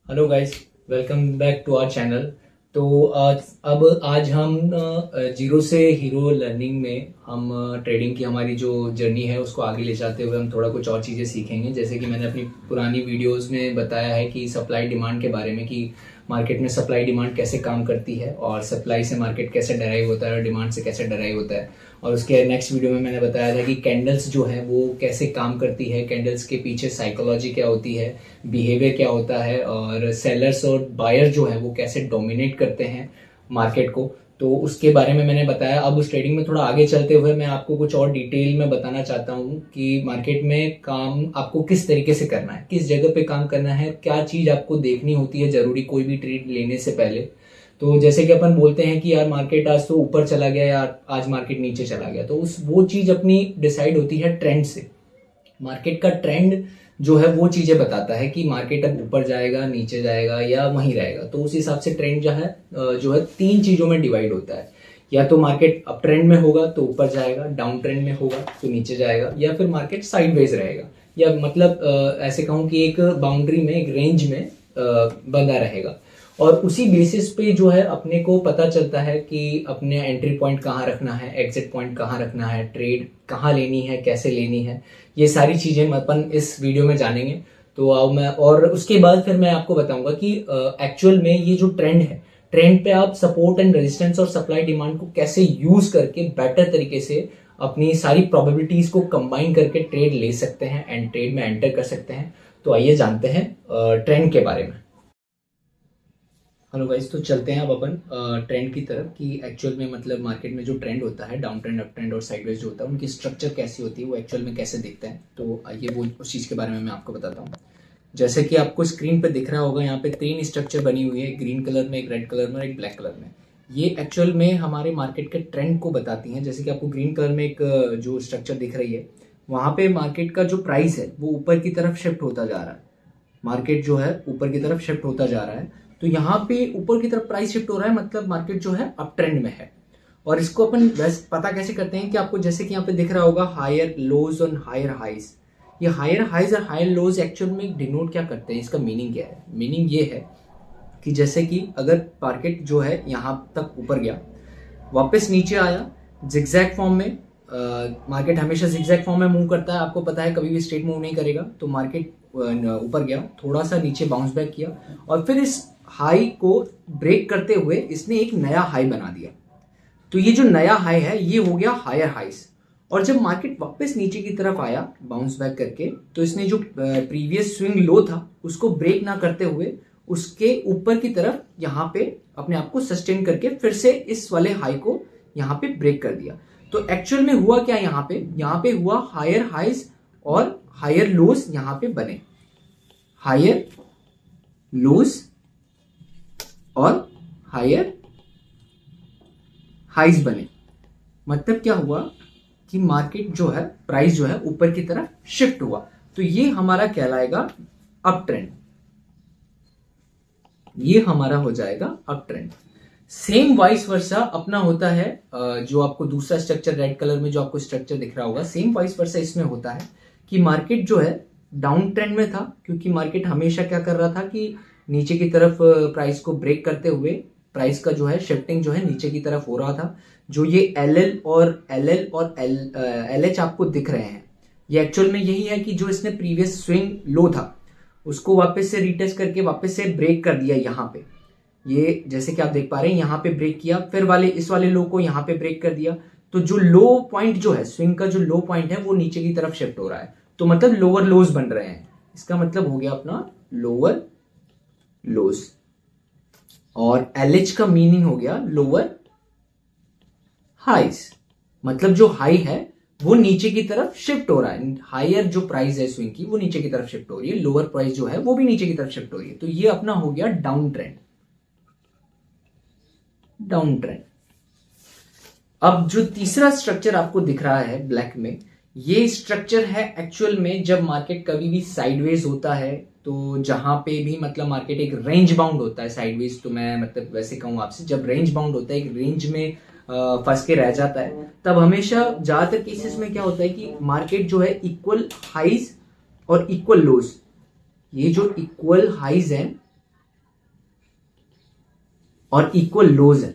Hello guys, welcome back to our channel. तो आज हम जीरो से हीरो लर्निंग में हम ट्रेडिंग की हमारी जो जर्नी है उसको आगे ले जाते हुए हम थोड़ा कुछ और चीज़ें सीखेंगे। जैसे कि मैंने अपनी पुरानी वीडियोस में बताया है कि सप्लाई डिमांड के बारे में, कि मार्केट में सप्लाई डिमांड कैसे काम करती है और सप्लाई से मार्केट कैसे डराइव होता है और डिमांड से कैसे डराइव होता है। और उसके नेक्स्ट वीडियो में मैंने बताया था कि कैंडल्स जो है वो कैसे काम करती है, कैंडल्स के पीछे साइकोलॉजी क्या होती है, बिहेवियर क्या होता है, और सेलर्स और बायर जो है वो कैसे डोमिनेट करते हैं मार्केट को। तो उसके बारे में मैंने बताया। अब उस ट्रेडिंग में थोड़ा आगे चलते हुए मैं आपको कुछ और डिटेल में बताना चाहता हूँ कि मार्केट में काम आपको किस तरीके से करना है, किस जगह पे काम करना है, क्या चीज़ आपको देखनी होती है ज़रूरी कोई भी ट्रेड लेने से पहले। तो जैसे कि अपन बोलते हैं कि यार मार्केट आज तो ऊपर चला गया या आज मार्केट नीचे चला गया, तो उस वो चीज़ अपनी डिसाइड होती है ट्रेंड से। मार्केट का ट्रेंड जो है वो चीजें बताता है कि मार्केट अब ऊपर जाएगा, नीचे जाएगा या वहीं रहेगा। तो उस हिसाब से ट्रेंड जो है तीन चीजों में डिवाइड होता है। या तो मार्केट अप ट्रेंड में होगा तो ऊपर जाएगा, डाउन ट्रेंड में होगा तो नीचे जाएगा, या फिर मार्केट साइडवेज रहेगा, या मतलब ऐसे कहूं कि एक बाउंड्री में, एक रेंज में बंधा रहेगा। और उसी बेसिस पे जो है अपने को पता चलता है कि अपने एंट्री पॉइंट कहाँ रखना है, एग्जिट पॉइंट कहाँ रखना है, ट्रेड कहाँ लेनी है, कैसे लेनी है। ये सारी चीजें अपन इस वीडियो में जानेंगे। तो अब मैं, और उसके बाद फिर मैं आपको बताऊंगा कि एक्चुअल में ये जो ट्रेंड है, ट्रेंड पे आप सपोर्ट एंड रेजिस्टेंस और सप्लाई डिमांड को कैसे यूज करके बेटर तरीके से अपनी सारी प्रोबेबिलिटीज को कंबाइन करके ट्रेड ले सकते हैं एंड ट्रेड में एंटर कर सकते हैं। तो आइए जानते हैं ट्रेंड के बारे में। हेलो गाइस, तो चलते हैं अब अपन ट्रेंड की तरफ कि एक्चुअल में मतलब मार्केट में जो ट्रेंड होता है, डाउन ट्रेंड, अप ट्रेंड और साइडवेज जो होता है, उनकी स्ट्रक्चर कैसी होती है, वो एक्चुअल में कैसे दिखता है। तो आइए वो उस चीज़ के बारे में मैं आपको बताता हूँ। जैसे कि आपको स्क्रीन पर दिख रहा होगा, यहाँ पे तीन स्ट्रक्चर बनी हुई है, एक ग्रीन कलर में, एक रेड कलर में और एक ब्लैक कलर में। ये एक्चुअल में हमारे मार्केट के ट्रेंड को बताती हैं। जैसे कि आपको ग्रीन कलर में एक जो स्ट्रक्चर दिख रही है, वहाँ पे मार्केट का जो प्राइस है वो ऊपर की तरफ शिफ्ट होता जा रहा है। मार्केट जो है ऊपर की तरफ शिफ्ट होता जा रहा है। तो यहाँ पे ऊपर की तरफ प्राइस शिफ्ट हो रहा है, मतलब मार्केट जो है अप ट्रेंड में है। और इसको अपन वैसे पता कैसे करते हैं कि आपको जैसे कि यहाँ पे दिख रहा होगा हायर लोज और हायर हाइज। ये हायर हाइज और हायर लोज एक्चुअल में डिनोट क्या करते हैं, इसका मीनिंग क्या है? मीनिंग ये है कि जैसे कि अगर मार्केट जो है यहाँ तक ऊपर गया, वापस नीचे आया जिगजैग फॉर्म में। मार्केट हमेशा जिगजैग फॉर्म में मूव करता है, आपको पता है, कभी भी स्ट्रेट मूव नहीं करेगा। तो मार्केट ऊपर गया, थोड़ा सा नीचे बाउंस बैक किया और फिर इस हाई को ब्रेक करते हुए इसने एक नया हाई बना दिया। तो ये जो नया हाई है ये हो गया हायर हाइस। और जब मार्केट वापस नीचे की तरफ आया बाउंस बैक करके, तो इसने जो प्रीवियस स्विंग लो था उसको ब्रेक ना करते हुए उसके ऊपर की तरफ यहाँ पे अपने आप को सस्टेन करके फिर से इस वाले हाई को यहाँ पे ब्रेक कर दिया। तो एक्चुअल में हुआ क्या, यहाँ पे हुआ हायर हाइज और हायर लोज यहाँ पे बने, हायर लोज और हायर हाइज बने। मतलब क्या हुआ कि मार्केट जो है, प्राइस जो है ऊपर की तरफ शिफ्ट हुआ। तो ये हमारा कहलाएगा अप ट्रेंड, ये हमारा हो जाएगा up trend. Same vice versa अपना होता है, जो आपको दूसरा स्ट्रक्चर रेड कलर में जो आपको स्ट्रक्चर दिख रहा होगा, सेम वाइस वर्सा इसमें होता है कि मार्केट जो है डाउन ट्रेंड में था, क्योंकि मार्केट हमेशा क्या कर रहा था कि नीचे की तरफ प्राइस को ब्रेक करते हुए प्राइस का जो है शिफ्टिंग जो है नीचे की तरफ हो रहा था। जो ये एल एल और एल एच आपको दिख रहे हैं, ये एक्चुअल में यही है कि जो इसने प्रीवियस स्विंग लो था उसको वापस से रीटेस्ट करके वापस से ब्रेक कर दिया। यहाँ पे ये जैसे कि आप देख पा रहे हैं, यहाँ पे ब्रेक किया, फिर इस वाले लो को यहाँ पे ब्रेक कर दिया। तो जो लो पॉइंट जो है, स्विंग का जो लो पॉइंट है वो नीचे की तरफ शिफ्ट हो रहा है। तो मतलब लोअर लोज बन रहे हैं, इसका मतलब हो गया अपना लोअर लोज। और एलएच का मीनिंग हो गया लोअर हाइज, मतलब जो हाई है वो नीचे की तरफ शिफ्ट हो रहा है। हायर जो प्राइस है स्विंग की वो नीचे की तरफ शिफ्ट हो रही है, लोअर प्राइस जो है वो भी नीचे की तरफ शिफ्ट हो रही है। तो ये अपना हो गया डाउन ट्रेंड, डाउन ट्रेंड। अब जो तीसरा स्ट्रक्चर आपको दिख रहा है ब्लैक में, ये स्ट्रक्चर है एक्चुअल में जब मार्केट कभी भी साइडवेज होता है, तो जहां पे भी मतलब मार्केट एक रेंज बाउंड होता है, साइडवेज तो मैं मतलब वैसे कहूँ आपसे, जब रेंज बाउंड होता है, एक रेंज में फंस के रह जाता है, तब हमेशा ज्यादातर केसेस में क्या होता है कि मार्केट जो है इक्वल हाइज और इक्वल लोज, ये जो इक्वल हाइज है और इक्वल लोज है,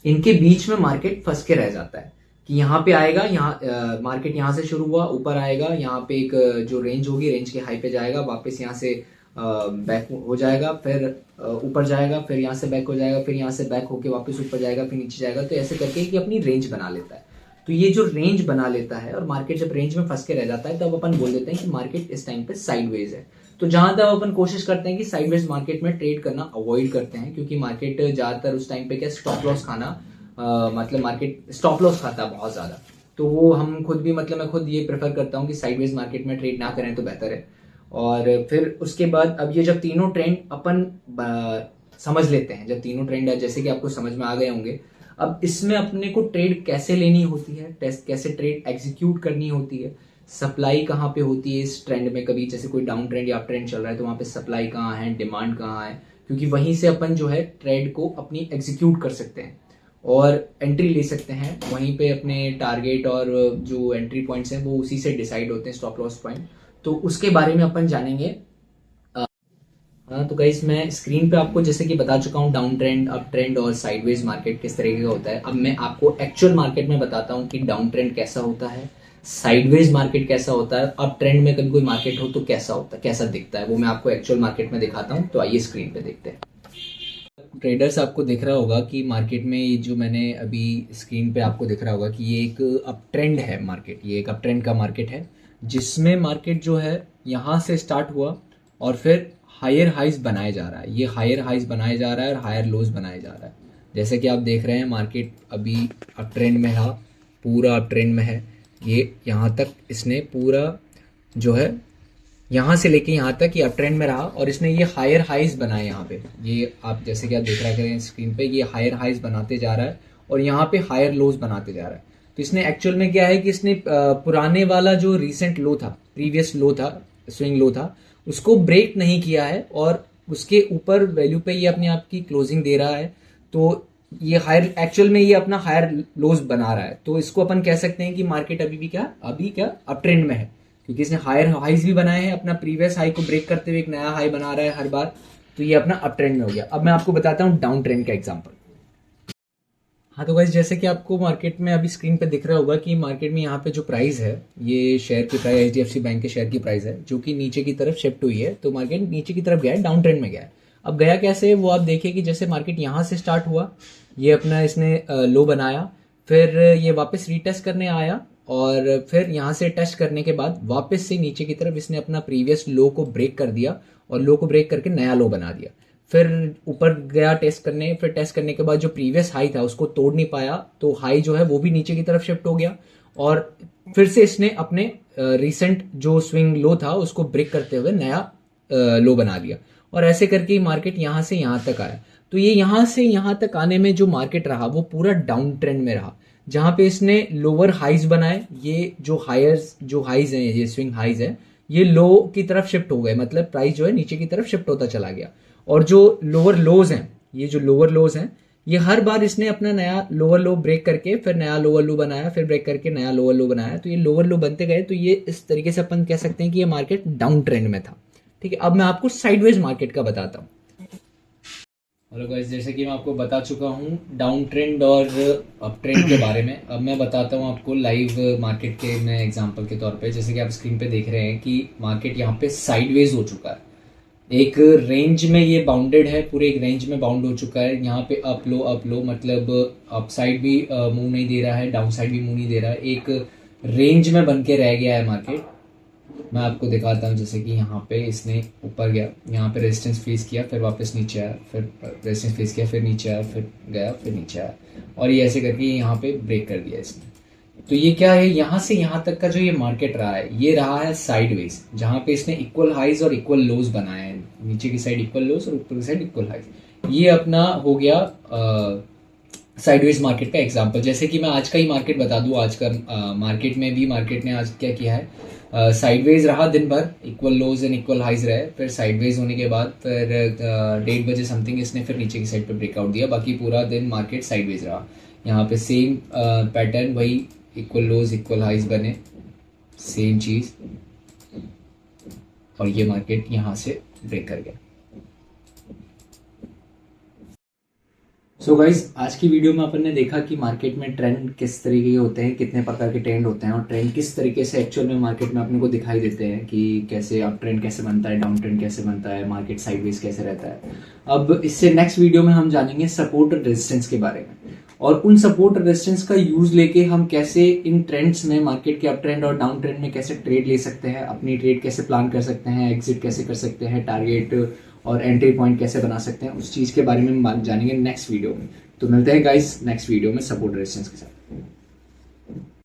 इनके बीच में मार्केट फंस के रह जाता है कि यहाँ पे आएगा, यहाँ मार्केट यहाँ से शुरू हुआ, ऊपर आएगा, यहाँ पे एक जो रेंज होगी, रेंज के हाई पे जाएगा, वापस यहाँ से बैक हो जाएगा, फिर ऊपर जाएगा, फिर यहाँ से बैक हो जाएगा, फिर यहाँ से बैक होके वापस ऊपर जाएगा, फिर नीचे जाएगा। तो ऐसे करके कि अपनी रेंज बना लेता है। तो ये जो रेंज बना लेता है और मार्केट जब रेंज में फंस के रह जाता है, तब अपन बोल देते हैं कि मार्केट इस टाइम पे साइडवेज है। तो जहां तक अपन कोशिश करते हैं कि साइडवेज मार्केट में ट्रेड करना अवॉइड करते हैं, क्योंकि मार्केट ज्यादातर उस टाइम पे क्या स्टॉप लॉस खाना मतलब मार्केट स्टॉप लॉस खाता है बहुत ज्यादा। तो वो हम खुद भी मतलब मैं खुद ये प्रेफर करता हूँ कि साइडवेज मार्केट में ट्रेड ना करें तो बेहतर है। और फिर उसके बाद अब ये जब तीनों ट्रेंड अपन समझ लेते हैं, जब तीनों ट्रेंड जैसे कि आपको समझ में आ गए होंगे, अब इसमें अपने को ट्रेड कैसे लेनी होती है, टेस्ट कैसे ट्रेड एग्जीक्यूट करनी होती है, सप्लाई कहाँ पे होती है इस ट्रेंड में, कभी जैसे कोई डाउन ट्रेंड या अप ट्रेंड चल रहा है तो वहाँ पे सप्लाई कहाँ है, डिमांड कहाँ है, क्योंकि वहीं से अपन जो है ट्रेड को अपनी एग्जीक्यूट कर सकते हैं और एंट्री ले सकते हैं। वहीं पे अपने टारगेट और जो एंट्री पॉइंट्स हैं वो उसी से डिसाइड होते हैं, स्टॉप लॉस पॉइंट। तो उसके बारे में अपन जानेंगे। हाँ तो गाइस मैं स्क्रीन पे आपको जैसे कि बता चुका हूँ डाउन ट्रेंड, अप ट्रेंड और साइडवेज मार्केट किस तरीके का होता है। अब मैं आपको एक्चुअल मार्केट में बताता हूँ कि डाउन ट्रेंड कैसा होता है, साइडवेज मार्केट कैसा होता है, अप ट्रेंड में कभी कोई मार्केट हो तो कैसा होता है, कैसा दिखता है, वो मैं आपको एक्चुअल मार्केट में दिखाता हूँ। तो आइए स्क्रीन पे देखते हैं। ट्रेडर्स आपको दिख रहा होगा कि मार्केट में ये जो मैंने अभी स्क्रीन पे आपको दिख रहा होगा कि ये एक अप ट्रेंड है मार्केट, ये एक अप ट्रेंड का मार्केट है, जिसमें मार्केट जो है यहाँ से स्टार्ट हुआ और फिर हायर हाइज बनाया जा रहा है। ये हायर हाइज बनाया जा रहा है और हायर लोज बनाया जा रहा है। जैसे कि आप देख रहे हैं मार्केट अभी अप ट्रेंड में है, पूरा अप ट्रेंड में है। ये यहाँ तक इसने पूरा जो है यहाँ से लेके यहाँ तक ये अप ट्रेंड में रहा और इसने ये हायर हाइज बनाए यहाँ पे। ये आप जैसे कि आप देख रहे हैं स्क्रीन पे, ये हायर हाइज बनाते जा रहा है और यहाँ पे हायर लोज बनाते जा रहा है। तो इसने एक्चुअल में क्या है कि इसने पुराने वाला जो रिसेंट लो था, प्रीवियस लो था, स्विंग लो था, उसको ब्रेक नहीं किया है और उसके ऊपर वैल्यू पे ये अपने आप की क्लोजिंग दे रहा है। तो ये हायर एक्चुअल में ये अपना हायर लोज बना रहा है। तो इसको अपन कह सकते हैं कि मार्केट अभी क्या अप ट्रेंड में है, क्योंकि इसने हायर हाइज भी बनाए हैं, अपना प्रीवियस हाई को ब्रेक करते हुए एक नया हाई बना रहा है हर बार। तो ये अपना अप ट्रेंड में हो गया। अब मैं आपको बताता हूँ डाउन ट्रेंड का एग्जांपल। हाँ तो गाइस जैसे कि आपको मार्केट में अभी स्क्रीन पे दिख रहा होगा कि मार्केट में यहाँ पे जो प्राइस है, ये शेयर की प्राइस HDFC बैंक के शेयर की प्राइस है जो कि नीचे की तरफ शिफ्ट हुई है। तो मार्केट नीचे की तरफ गया है, डाउन ट्रेंड में गया है। अब गया कैसे वो आप देखिए कि जैसे मार्केट यहाँ से स्टार्ट हुआ, ये अपना इसने लो बनाया, फिर ये वापस रीटेस्ट करने आया और फिर यहाँ से टेस्ट करने के बाद वापस से नीचे की तरफ इसने अपना प्रीवियस लो को ब्रेक कर दिया और लो को ब्रेक करके नया लो बना दिया। फिर ऊपर गया टेस्ट करने, फिर टेस्ट करने के बाद जो प्रीवियस हाई था उसको तोड़ नहीं पाया, तो हाई जो है वो भी नीचे की तरफ शिफ्ट हो गया और फिर से इसने अपने रिसेंट जो स्विंग लो था उसको ब्रेक करते हुए नया लो बना दिया। और ऐसे करके मार्केट यहाँ से यहाँ तक आया। तो ये यहाँ से यहाँ तक आने में जो मार्केट रहा वो पूरा डाउन ट्रेंड में रहा, जहां पे इसने लोअर हाइज बनाए। ये जो हाइज हैं, ये स्विंग हाइज है, ये लो की तरफ शिफ्ट हो गए, मतलब प्राइस जो है नीचे की तरफ शिफ्ट होता चला गया। और जो लोअर लोज हैं, ये जो लोअर लोज हैं, ये हर बार इसने अपना नया लोअर लो ब्रेक करके फिर नया लोअर लो बनाया, फिर ब्रेक करके नया लोअर लो बनाया। तो ये लोअर लो बनते गए। तो ये इस तरीके से अपन कह सकते हैं कि ये मार्केट डाउन ट्रेंड में था। ठीक है, अब मैं आपको साइडवेज मार्केट का बताता हूँ। हेलो गाइस, जैसे कि मैं आपको बता चुका हूँ डाउन ट्रेंड और अप ट्रेंड के बारे में। अब मैं बताता हूँ आपको लाइव मार्केट के मैं एग्जांपल के तौर पे। जैसे कि आप स्क्रीन पे देख रहे हैं कि मार्केट यहाँ पे साइडवेज हो चुका है, एक रेंज में ये बाउंडेड है, पूरे एक रेंज में बाउंड हो चुका है। यहाँ पे अप लो मतलब अप साइड भी मूव नहीं दे रहा है, डाउन साइड भी मूव नहीं दे रहा है, एक रेंज में बन के रह गया है मार्केट। मैं आपको दिखाता हूँ। जैसे कि यहाँ पे इसने ऊपर गया, यहाँ पे रेजिस्टेंस फेस किया, फिर वापस नीचे आया, फिर रेजिस्टेंस फेस किया, फिर नीचे आया, फिर गया, फिर नीचे आया, और ये ऐसे करके यहाँ पे ब्रेक कर दिया इसने। तो ये क्या है, यहाँ से यहाँ तक का जो ये मार्केट रहा है, ये रहा है साइडवेज, जहाँ पे इसने इक्वल हाइज और इक्वल लोज बनाए हैं। नीचे की साइड इक्वल लोज और ऊपर की साइड इक्वल हाइज। ये अपना हो गया साइडवेज मार्केट का एग्जांपल। जैसे कि मैं आज का ही मार्केट बता दूं, आज का मार्केट में भी मार्केट ने आज क्या किया है, साइडवेज रहा दिन भर, equal lows and equal highs रहे। फिर साइडवेज होने के बाद फिर 1:30 बजे समथिंग इसने फिर नीचे की साइड पे ब्रेकआउट दिया। बाकी पूरा दिन मार्केट साइडवेज रहा। यहाँ पे सेम पैटर्न, वही इक्वल लोज इक्वल हाइज बने, सेम चीज, और ये मार्केट यहाँ से ब्रेक कर गया। सो गाइज आज की वीडियो में अपन ने देखा कि मार्केट में ट्रेंड किस तरीके के होते हैं, कितने प्रकार के ट्रेंड होते हैं और ट्रेंड किस तरीके से एक्चुअल में मार्केट में अपने को दिखाई देते हैं कि कैसे अप ट्रेंड कैसे बनता है, डाउन ट्रेंड कैसे बनता है, मार्केट साइडवेज कैसे रहता है। अब इससे नेक्स्ट वीडियो में हम जानेंगे सपोर्ट और रेजिस्टेंस के बारे में और उन सपोर्ट और रेजिस्टेंस का यूज लेके हम कैसे इन ट्रेंड्स में मार्केट के अप ट्रेंड और डाउन ट्रेंड में कैसे ट्रेड ले सकते हैं, अपनी ट्रेड कैसे प्लान कर सकते हैं, एग्जिट कैसे कर सकते हैं, टारगेट और एंट्री पॉइंट कैसे बना सकते हैं, उस चीज के बारे में हम जानेंगे नेक्स्ट वीडियो में। तो मिलते हैं गाइस नेक्स्ट वीडियो में सपोर्ट रेजिस्टेंस के साथ।